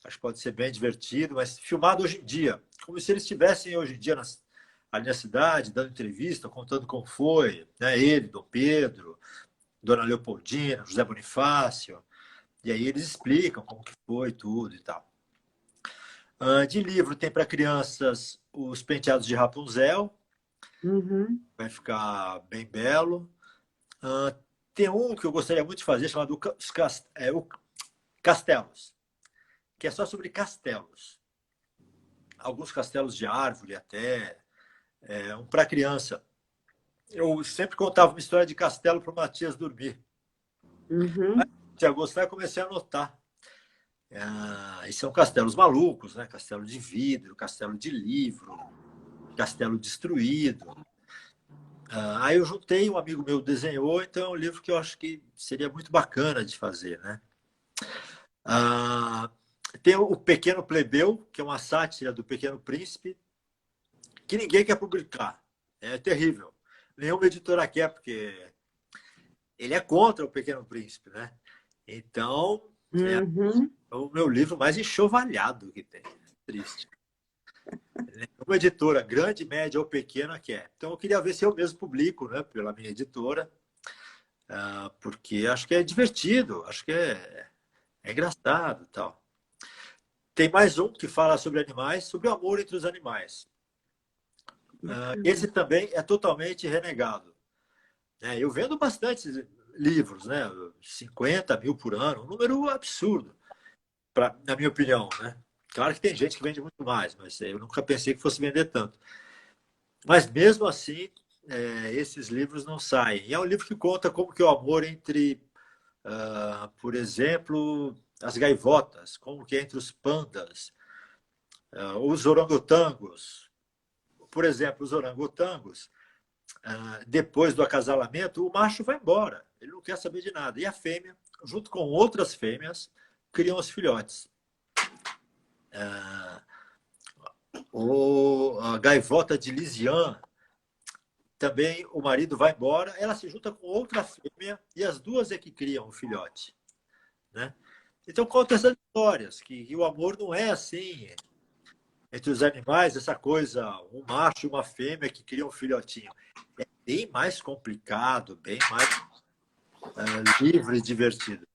Acho que pode ser bem divertido, mas filmado hoje em dia, como se eles estivessem hoje em dia ali na cidade, dando entrevista, contando como foi, né, ele, Dom Pedro, Dona Leopoldina, José Bonifácio, e aí eles explicam como que foi tudo e tal. De livro tem para crianças Os Penteados de Rapunzel, uhum. vai ficar bem belo. Tem um que eu gostaria muito de fazer, chamado o Castelos, que é só sobre castelos. Alguns castelos de árvore até, um para criança. Eu sempre contava uma história de castelo para o Matias dormir. Uhum. Se eu gostar, eu comecei a anotar. E são castelos malucos, né? Castelo de vidro, castelo de livro, castelo destruído. Aí eu juntei, um amigo meu desenhou, então é um livro que eu acho que seria muito bacana de fazer, né? Tem o Pequeno Plebeu, que é uma sátira do Pequeno Príncipe, que ninguém quer publicar. É terrível. Nenhuma editora quer, porque ele é contra o Pequeno Príncipe, né? Então, é Uhum. o meu livro mais enxovalhado que tem. Triste. Uma editora, grande, média ou pequena, quer. Então, eu queria ver se eu mesmo publico, né, pela minha editora, porque acho que é divertido, acho que é engraçado e tal. Tem mais um que fala sobre animais, sobre o amor entre os animais. Esse também é totalmente renegado. Eu vendo bastante livros, né? 50 mil por ano, um número absurdo, na minha opinião, né? Claro que tem gente que vende muito mais, mas eu nunca pensei que fosse vender tanto. Mas mesmo assim, esses livros não saem. E é um livro que conta como que é o amor entre, por exemplo, as gaivotas, como que é entre os pandas, os orangotangos. Por exemplo, os orangotangos, depois do acasalamento, o macho vai embora. Ele não quer saber de nada. E a fêmea, junto com outras fêmeas, criam os filhotes. A gaivota de Lisian, também o marido vai embora, ela se junta com outra fêmea e as duas é que criam o filhote, né? Então conta essas histórias, que o amor não é assim entre os animais, essa coisa, um macho e uma fêmea que criam um filhotinho. É bem mais complicado, bem mais livre e divertido.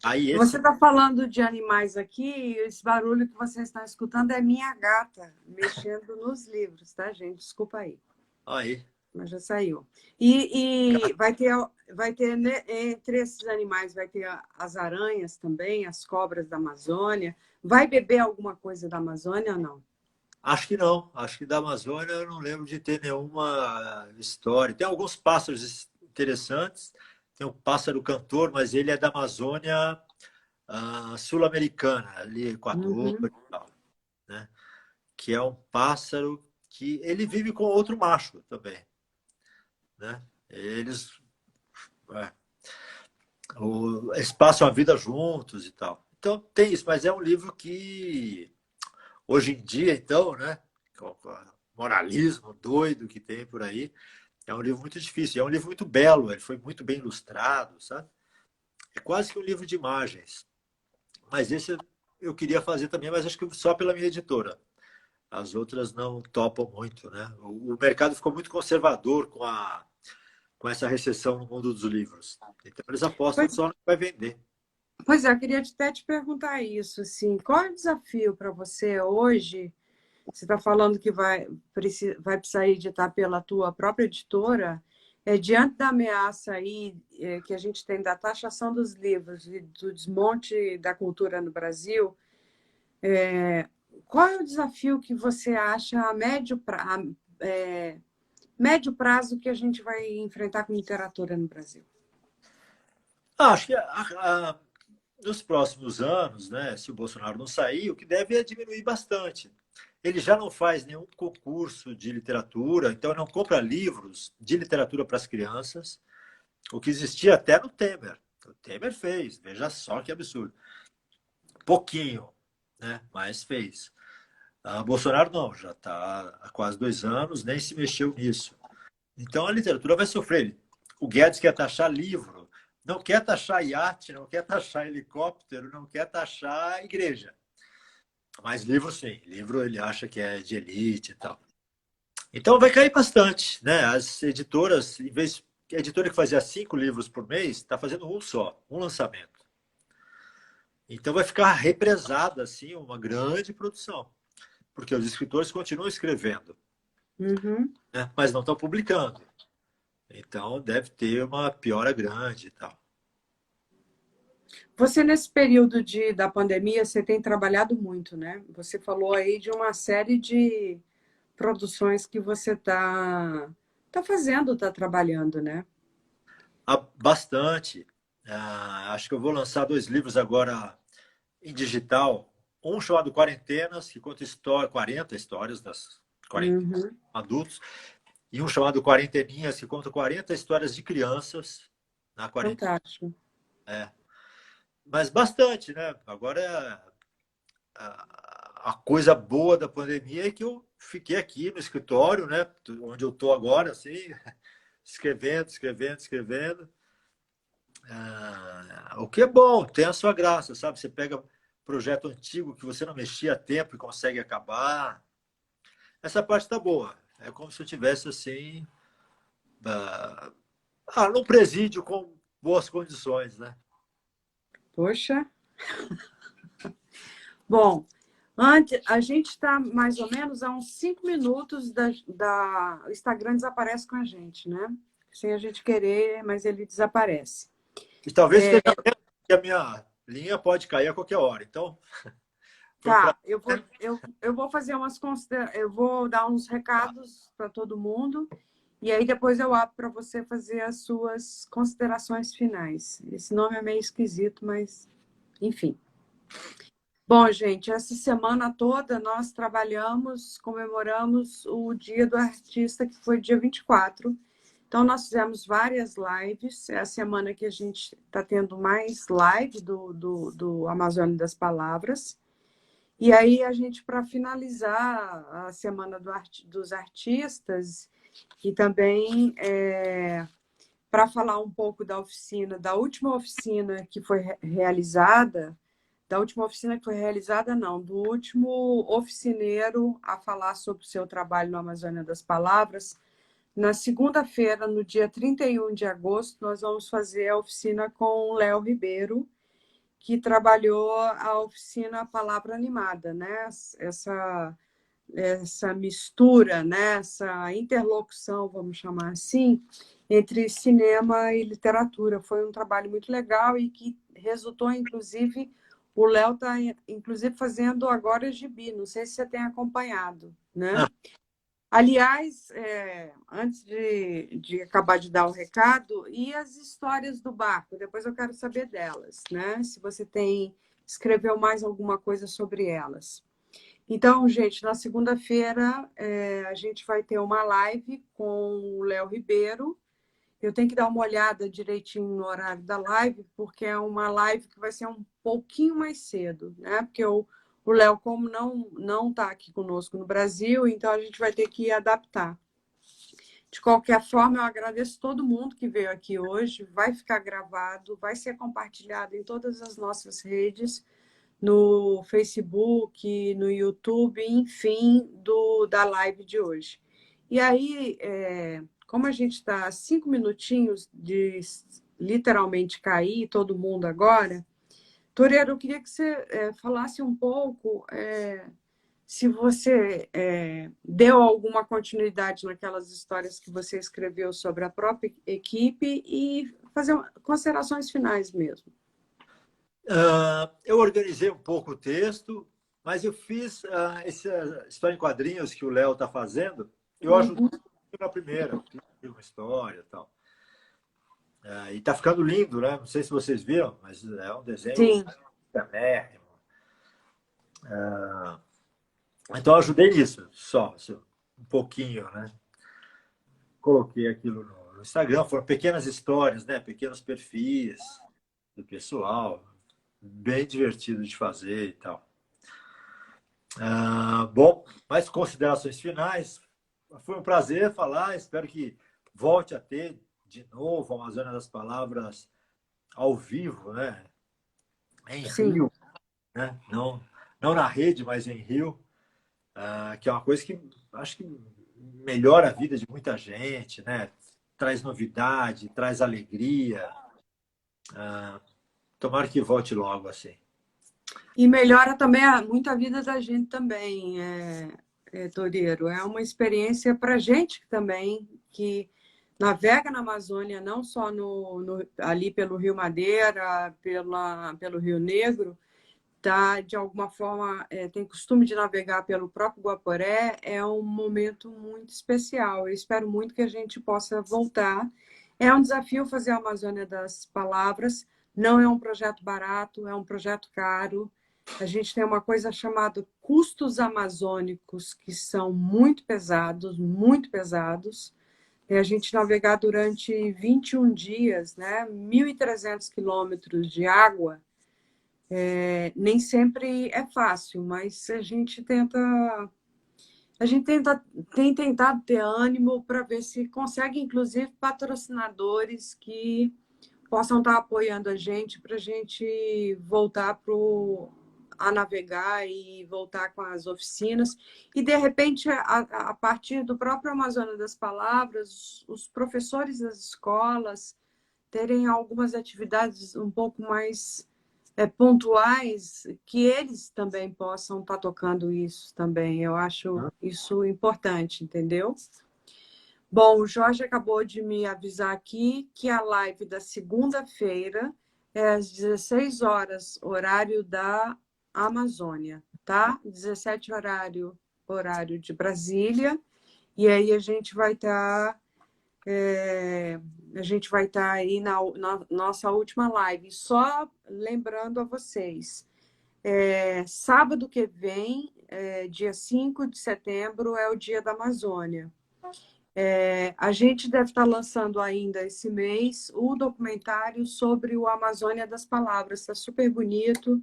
Aí Você esse. está falando de animais aqui, e esse barulho que vocês estão escutando é minha gata mexendo nos livros, tá, gente? Desculpa aí. Aí. Mas já saiu. E vai ter entre esses animais, vai ter as aranhas também, as cobras da Amazônia. Vai beber alguma coisa da Amazônia ou não? Acho que não. Acho que da Amazônia eu não lembro de ter nenhuma história. Tem alguns pássaros interessantes. Tem um pássaro cantor, mas ele é da Amazônia sul-americana, ali Equador Uhum. e tal, né? Que é um pássaro que ele vive com outro macho também, né? É, eles passam a vida juntos e tal. Então tem isso, mas é um livro que hoje em dia, então, né? Com o moralismo doido que tem por aí, é um livro muito difícil. É um livro muito belo, ele foi muito bem ilustrado, sabe? É quase que um livro de imagens. Mas esse eu queria fazer também, mas acho que só pela minha editora. As outras não topam muito, né? O mercado ficou muito conservador com essa recessão no mundo dos livros. Então eles apostam Pois, só no que vai vender. pois é, eu queria até te perguntar isso, assim, qual é o desafio para você hoje? Você está falando que vai precisar editar pela tua própria editora, diante da ameaça aí que a gente tem da taxação dos livros e do desmonte da cultura no Brasil, qual é o desafio que você acha médio prazo que a gente vai enfrentar com literatura no Brasil? Acho que nos próximos anos, né, se o Bolsonaro não sair, o que deve é diminuir bastante. Ele já não faz nenhum concurso de literatura, então não compra livros de literatura para as crianças, o que existia até no Temer. O Temer fez, veja só que absurdo. Pouquinho, né, mas fez. Bolsonaro não, já está há quase 2 anos, nem se mexeu nisso. Então a literatura vai sofrer. O Guedes quer taxar livro, não quer taxar iate, não quer taxar helicóptero, não quer taxar igreja. Mas livro, sim. Livro ele acha que é de elite e tal. Então vai cair bastante, né? As editoras, em vez a editora que fazia 5 livros por mês, está fazendo um só, um lançamento. Então vai ficar represada assim uma grande produção, porque os escritores continuam escrevendo, Uhum. né? Mas não estão publicando. Então deve ter uma piora grande e tal. Você, nesse período da pandemia, você tem trabalhado muito, né? Você falou aí de uma série de produções que você tá fazendo, tá trabalhando, né? Bastante. Acho que eu vou lançar 2 livros agora em digital. Um chamado Quarentenas, que conta 40 histórias das 40 Uhum. adultos, e um chamado Quarenteninhas, que conta 40 histórias de crianças na quarentena. Fantástico. Mas bastante, né? Agora, a coisa boa da pandemia é que eu fiquei aqui no escritório, né? Onde eu estou agora, assim, escrevendo, escrevendo, escrevendo. O que é bom, tem a sua graça, sabe? Você pega projeto antigo que você não mexia a tempo e consegue acabar. Essa parte tá boa. É como se eu tivesse assim, num presídio com boas condições, né? Poxa. Bom, antes, a gente está mais ou menos a uns 5 minutos o Instagram desaparece com a gente, né? Sem a gente querer, mas ele desaparece. E talvez esteja vendo que a minha linha pode cair a qualquer hora. Então, foi um Tá, prazer. eu vou fazer eu vou dar uns recados para todo mundo e aí depois eu abro para você fazer as suas considerações finais. Esse nome é meio esquisito, mas enfim. Bom, gente, essa semana toda nós trabalhamos, comemoramos o Dia do Artista, que foi dia 24. Então, nós fizemos várias lives. É a semana que a gente está tendo mais live do Amazônia das Palavras. E aí, a gente, para finalizar a Semana dos Artistas, e também para falar um pouco da oficina, da última oficina que foi realizada, não, do último oficineiro a falar sobre o seu trabalho no Amazônia das Palavras. Na segunda-feira, no dia 31 de agosto, nós vamos fazer a oficina com o Léo Ribeiro, que trabalhou a oficina Palavra Animada, né? Essa mistura, né? Essa interlocução, vamos chamar assim, entre cinema e literatura. Foi um trabalho muito legal e que resultou, inclusive, o Léo está, inclusive, fazendo agora gibi, não sei se você tem acompanhado, né? Aliás, antes de acabar de dar o recado, e as histórias do barco? Depois eu quero saber delas, né? Se você escreveu mais alguma coisa sobre elas. Então, gente, na segunda-feira a gente vai ter uma live com o Léo Ribeiro. Eu tenho que dar uma olhada direitinho no horário da live, porque é uma live que vai ser um pouquinho mais cedo, né? Porque o Léo, como não está aqui conosco no Brasil, então a gente vai ter que adaptar. De qualquer forma, eu agradeço todo mundo que veio aqui hoje. Vai ficar gravado, vai ser compartilhado em todas as nossas redes, no Facebook, no YouTube, enfim, da live de hoje. E aí, como a gente está a 5 minutinhos de literalmente cair, todo mundo agora, Toreiro, eu queria que você falasse um pouco se você deu alguma continuidade naquelas histórias que você escreveu sobre a própria equipe e fazer considerações finais mesmo. Eu organizei um pouco o texto, mas eu fiz essa história em quadrinhos que o Léo está fazendo. Eu ajudei na primeira, fiz uma história e tal. E está ficando lindo, né? Não sei se vocês viram, mas é um desenho Sim, camérrimo. Então eu ajudei nisso, só um pouquinho, né? Coloquei aquilo no Instagram, foram pequenas histórias, né? Pequenos perfis do pessoal, bem divertido de fazer e tal. Bom, mais considerações finais. Foi um prazer falar, espero que volte a ter de novo a Amazônia das Palavras ao vivo, né? Em sim. Rio, né? Não na rede, mas em Rio, que é uma coisa que acho que melhora a vida de muita gente, né? Traz novidade, traz alegria. Tomara que volte logo assim. E melhora também muito a vida da gente também, Toreiro. É uma experiência para a gente também, que navega na Amazônia, não só ali pelo Rio Madeira, pelo Rio Negro, tá, de alguma forma, tem costume de navegar pelo próprio Guaporé, é um momento muito especial. Eu espero muito que a gente possa voltar. É um desafio fazer a Amazônia das Palavras, não é um projeto barato, é um projeto caro. A gente tem uma coisa chamada custos amazônicos, que são muito pesados, muito pesados. É a gente navegar durante 21 dias, né? 1.300 quilômetros de água, nem sempre é fácil, mas tem tentado ter ânimo para ver se consegue, inclusive, patrocinadores que possam estar apoiando a gente para a gente voltar a navegar e voltar com as oficinas. E, de repente, a partir do próprio Amazônia das Palavras, os professores das escolas terem algumas atividades um pouco mais pontuais, que eles também possam estar tocando isso também. Eu acho isso importante, entendeu? Bom, o Jorge acabou de me avisar aqui que a live da segunda-feira é às 16 horas, horário da Amazônia, tá? 17 horário de Brasília. E aí a gente vai estar aí na nossa última live. Só lembrando a vocês, sábado que vem, dia 5 de setembro, é o Dia da Amazônia. A gente deve estar lançando ainda esse mês o documentário sobre o Amazônia das Palavras. Está super bonito.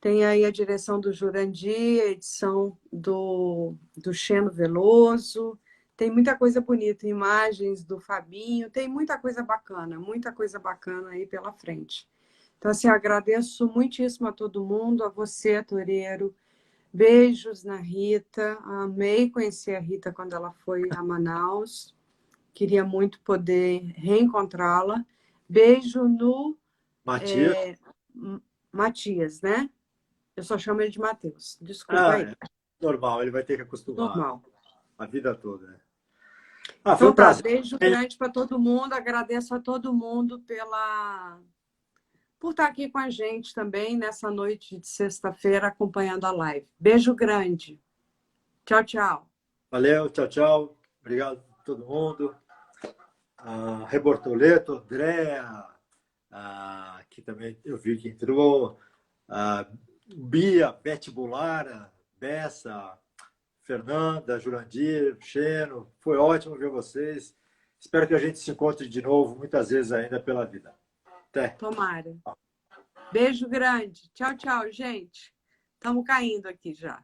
Tem aí a direção do Jurandir, a edição do Cheno Veloso. Tem muita coisa bonita, imagens do Fabinho. Tem muita coisa bacana aí pela frente. Então, assim, agradeço muitíssimo a todo mundo, a você, Toreiro. Beijos na Rita. Amei conhecer a Rita quando ela foi a Manaus. Queria muito poder reencontrá-la. Beijo no Matias? Matias, né? Eu só chamo ele de Matheus. Desculpa aí. Normal, ele vai ter que acostumar Normal. a vida toda. Né? Foi Então um tá, prazer. beijo grande para todo mundo. Agradeço a todo mundo por estar aqui com a gente também nessa noite de sexta-feira acompanhando a live. Beijo grande. Tchau, tchau. Valeu, tchau, tchau. Obrigado a todo mundo. Rebortoleto, Andréa, que também eu vi que entrou, Bia, Beth Bulara, Bessa, Fernanda, Jurandir, Xeno. Foi ótimo ver vocês. Espero que a gente se encontre de novo muitas vezes ainda pela vida. Até. Tomara. Beijo grande. Tchau, tchau, gente. Estamos caindo aqui já.